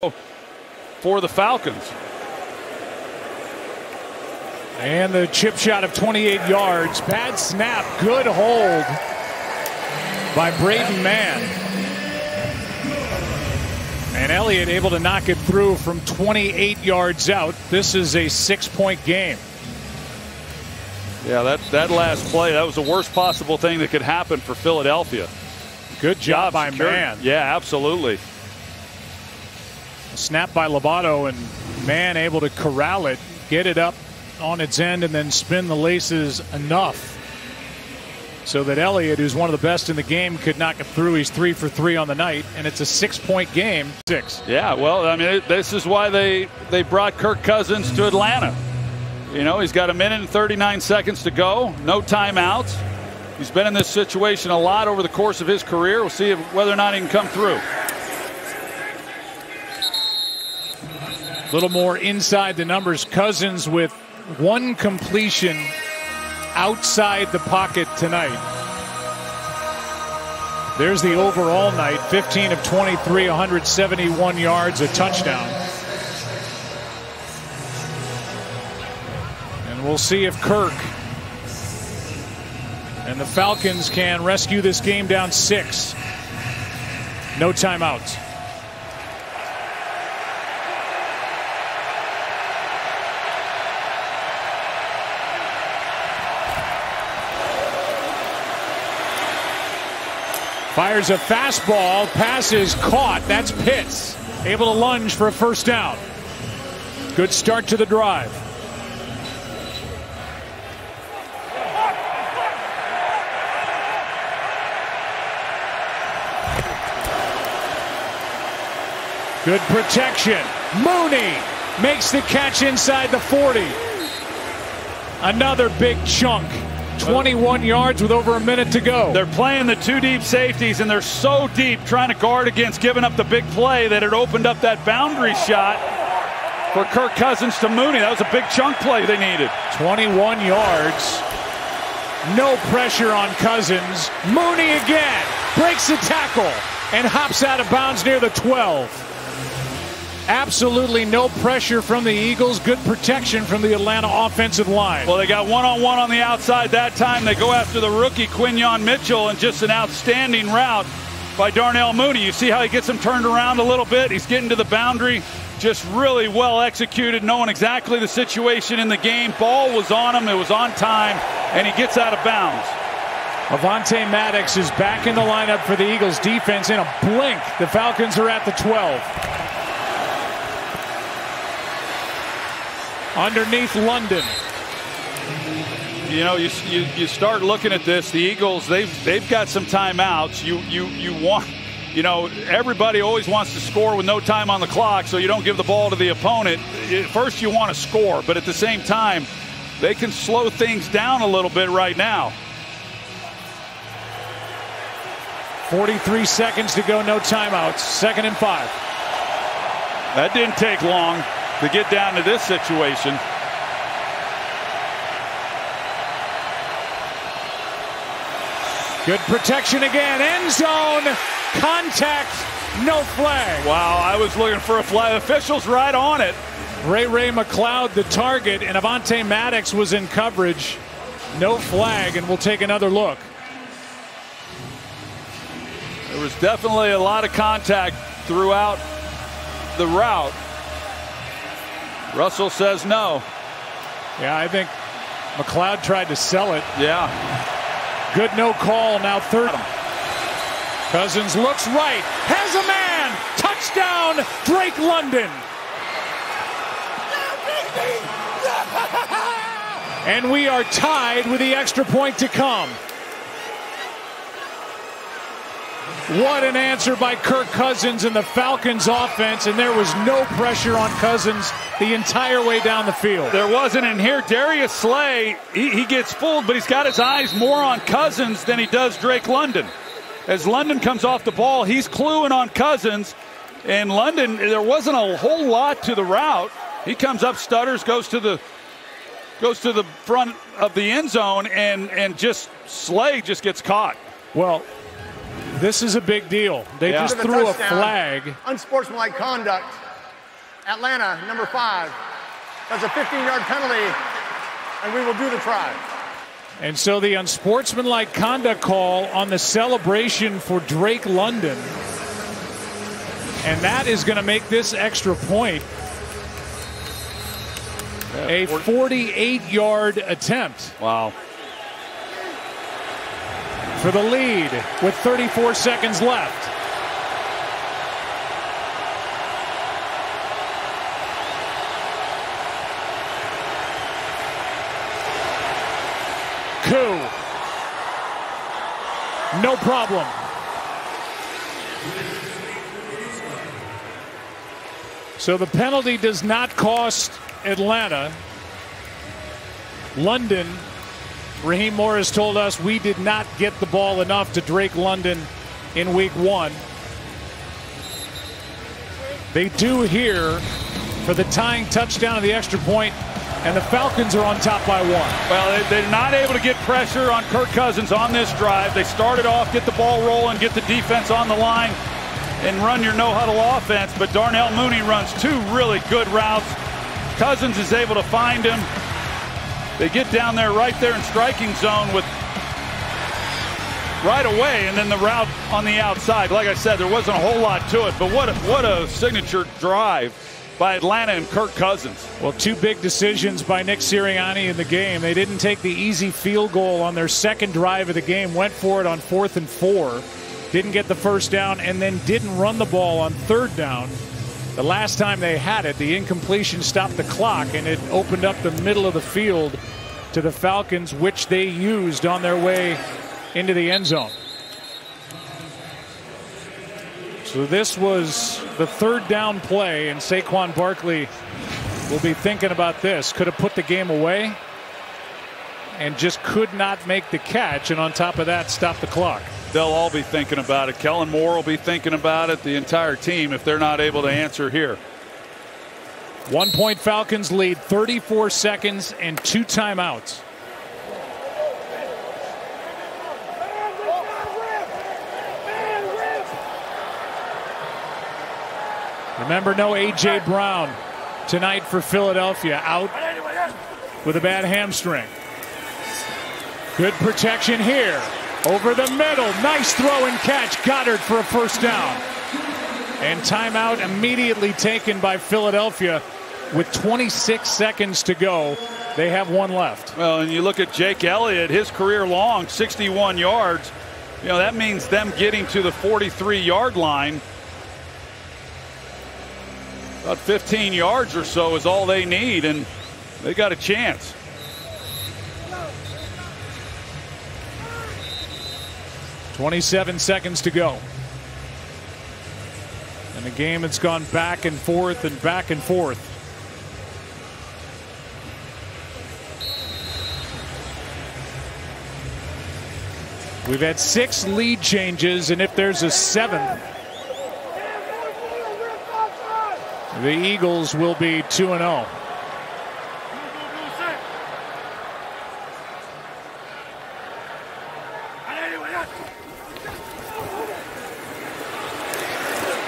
for the Falcons. And the chip shot of 28 yards. Bad snap. Good hold by Braden Mann. And Elliott able to knock it through from 28 yards out. This is a 6-point game. Yeah, that last play, that was the worst possible thing that could happen for Philadelphia. Good job by Mann. Yeah, absolutely. Snap by Lobato, and Mann able to corral it, get it up on its end, and then spin the laces enough so that Elliott, who's one of the best in the game, could knock it through. He's 3 for 3 on the night, and it's a 6-point game. 6. Yeah, well, I mean, this is why they brought Kirk Cousins to Atlanta. You know, he's got 1 minute and 39 seconds to go, no timeouts. He's been in this situation a lot over the course of his career. We'll see whether or not he can come through. A little more inside the numbers. Cousins with 1 completion outside the pocket tonight. There's the overall night. 15 of 23, 171 yards, a touchdown. And we'll see if Kirk and the Falcons can rescue this game down 6. No timeouts. Fires a fastball, pass is caught. That's Pitts, able to lunge for a first down. Good start to the drive. Good protection. Mooney makes the catch inside the 40. Another big chunk. 21 yards with over a minute to go. They're playing the 2 deep safeties, and they're so deep trying to guard against giving up the big play that it opened up that boundary shot for Kirk Cousins to Mooney. That was a big chunk play they needed. 21 yards. No pressure on Cousins. Mooney again breaks the tackle and hops out of bounds near the 12. Absolutely no pressure from the Eagles. Good protection from the Atlanta offensive line. Well, they got one-on-one on the outside that time. They go after the rookie Quinyon Mitchell, and just an outstanding route by Darnell Mooney. You see how he gets him turned around a little bit. He's getting to the boundary. Just really well executed, knowing exactly the situation in the game. Ball was on him. It was on time, and he gets out of bounds. Avonte Maddox is back in the lineup for the Eagles defense. In a blink, the Falcons are at the 12. Underneath London. You know, you start looking at this. The Eagles, they've got some timeouts. You want, you know, everybody always wants to score with no time on the clock, so you don't give the ball to the opponent. First, you want to score, but at the same time, they can slow things down a little bit right now. 43 seconds to go, no timeouts. 2nd and 5. That didn't take long to get down to this situation. Good protection again. End zone. Contact. No flag. Wow, I was looking for a flag. Officials right on it. Ray McLeod the target, and Avonte Maddox was in coverage. No flag, and we'll take another look. There was definitely a lot of contact throughout the route. Russell says no. Yeah, I think McLeod tried to sell it. Yeah. Good no call. Now 3rd. Cousins looks right. Has a man. Touchdown, Drake London. And we are tied with the extra point to come. What an answer by Kirk Cousins and the Falcons offense, and there was no pressure on Cousins the entire way down the field. There wasn't, and here Darius Slay, he gets fooled, but he's got his eyes more on Cousins than he does Drake London. As London comes off the ball, he's cluing on Cousins, and London, there wasn't a whole lot to the route. He comes up, stutters, goes to the front of the end zone, and just Slay just gets caught. Well, this is a big deal. They just threw a flag. Unsportsmanlike conduct. Atlanta, number 5. That's a 15-yard penalty, and we will do the try. And so the unsportsmanlike conduct call on the celebration for Drake London. And that is going to make this extra point a 48-yard attempt. Wow. For the lead with 34 seconds left. Coup. No problem. So the penalty does not cost Atlanta. London, Raheem Morris told us we did not get the ball enough to Drake London in week 1. They do here for the tying touchdown of the extra point, and the Falcons are on top by 1. Well, they're not able to get pressure on Kirk Cousins on this drive. They started off, get the ball rolling, get the defense on the line, and run your no-huddle offense. But Darnell Mooney runs 2 really good routes. Cousins is able to find him. They get down there right there in striking zone with right away, and then the route on the outside. Like I said, there wasn't a whole lot to it, but what a signature drive by Atlanta and Kirk Cousins. Well, 2 big decisions by Nick Sirianni in the game. They didn't take the easy field goal on their second drive of the game, went for it on 4th and 4, didn't get the first down, and then didn't run the ball on 3rd down. The last time they had it, the incompletion stopped the clock, and it opened up the middle of the field to the Falcons, which they used on their way into the end zone. So this was the 3rd down play, and Saquon Barkley will be thinking about this. Could have put the game away and just could not make the catch, and on top of that, stop the clock. They'll all be thinking about it. Kellen Moore will be thinking about it, the entire team, if they're not able to answer here. 1-point Falcons lead, 34 seconds and 2 timeouts. Remember, no A.J. Brown tonight for Philadelphia, out with a bad hamstring. Good protection here. Over the middle. Nice throw and catch. Goddard for a first down. And timeout immediately taken by Philadelphia with 26 seconds to go. They have 1 left. Well, and you look at Jake Elliott, his career long, 61 yards. You know, that means them getting to the 43-yard line. About 15 yards or so is all they need, and they got a chance. .27 seconds to go. And the game has gone back and forth and back and forth. We've had 6 lead changes, and if there's a 7th, the Eagles will be 2-0.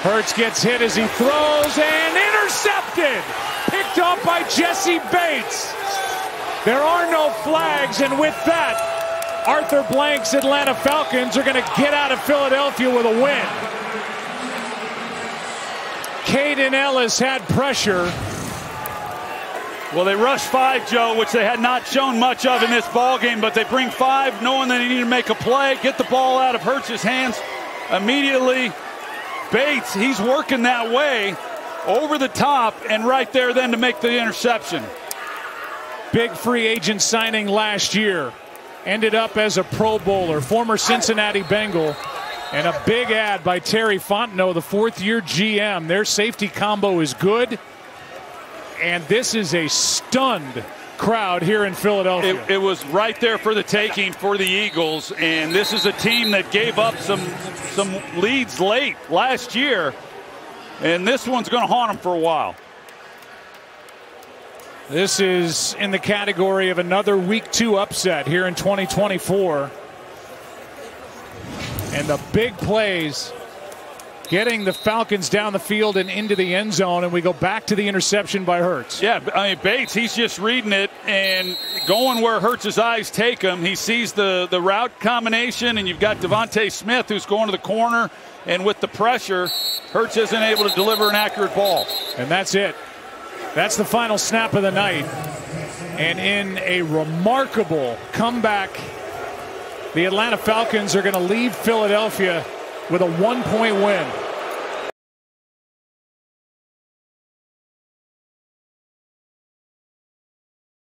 Hurts gets hit as he throws and intercepted. Picked up by Jesse Bates. There are no flags, and with that, Arthur Blank's Atlanta Falcons are going to get out of Philadelphia with a win. Caden Ellis had pressure. Well, they rushed 5, Joe, which they had not shown much of in this ball game, but they bring 5 knowing they need to make a play, get the ball out of Hurts' hands immediately. Bates, he's working that way over the top and right there then to make the interception. Big free agent signing last year. Ended up as a Pro Bowler, former Cincinnati Bengal. And a big ad by Terry Fontenot, the 4th-year GM. Their safety combo is good. And this is a stunned crowd here in Philadelphia. It was right there for the taking for the Eagles. And this is a team that gave up some leads late last year. And this one's going to haunt them for a while. This is in the category of another Week 2 upset here in 2024. And the big plays getting the Falcons down the field and into the end zone, and we go back to the interception by Hurts. Yeah, I mean, Bates, he's just reading it and going where Hurts' eyes take him. He sees the route combination, and you've got Devontae Smith who's going to the corner, and with the pressure, Hurts isn't able to deliver an accurate ball. And that's it. That's the final snap of the night. And in a remarkable comeback, the Atlanta Falcons are going to leave Philadelphia with a 1-point win.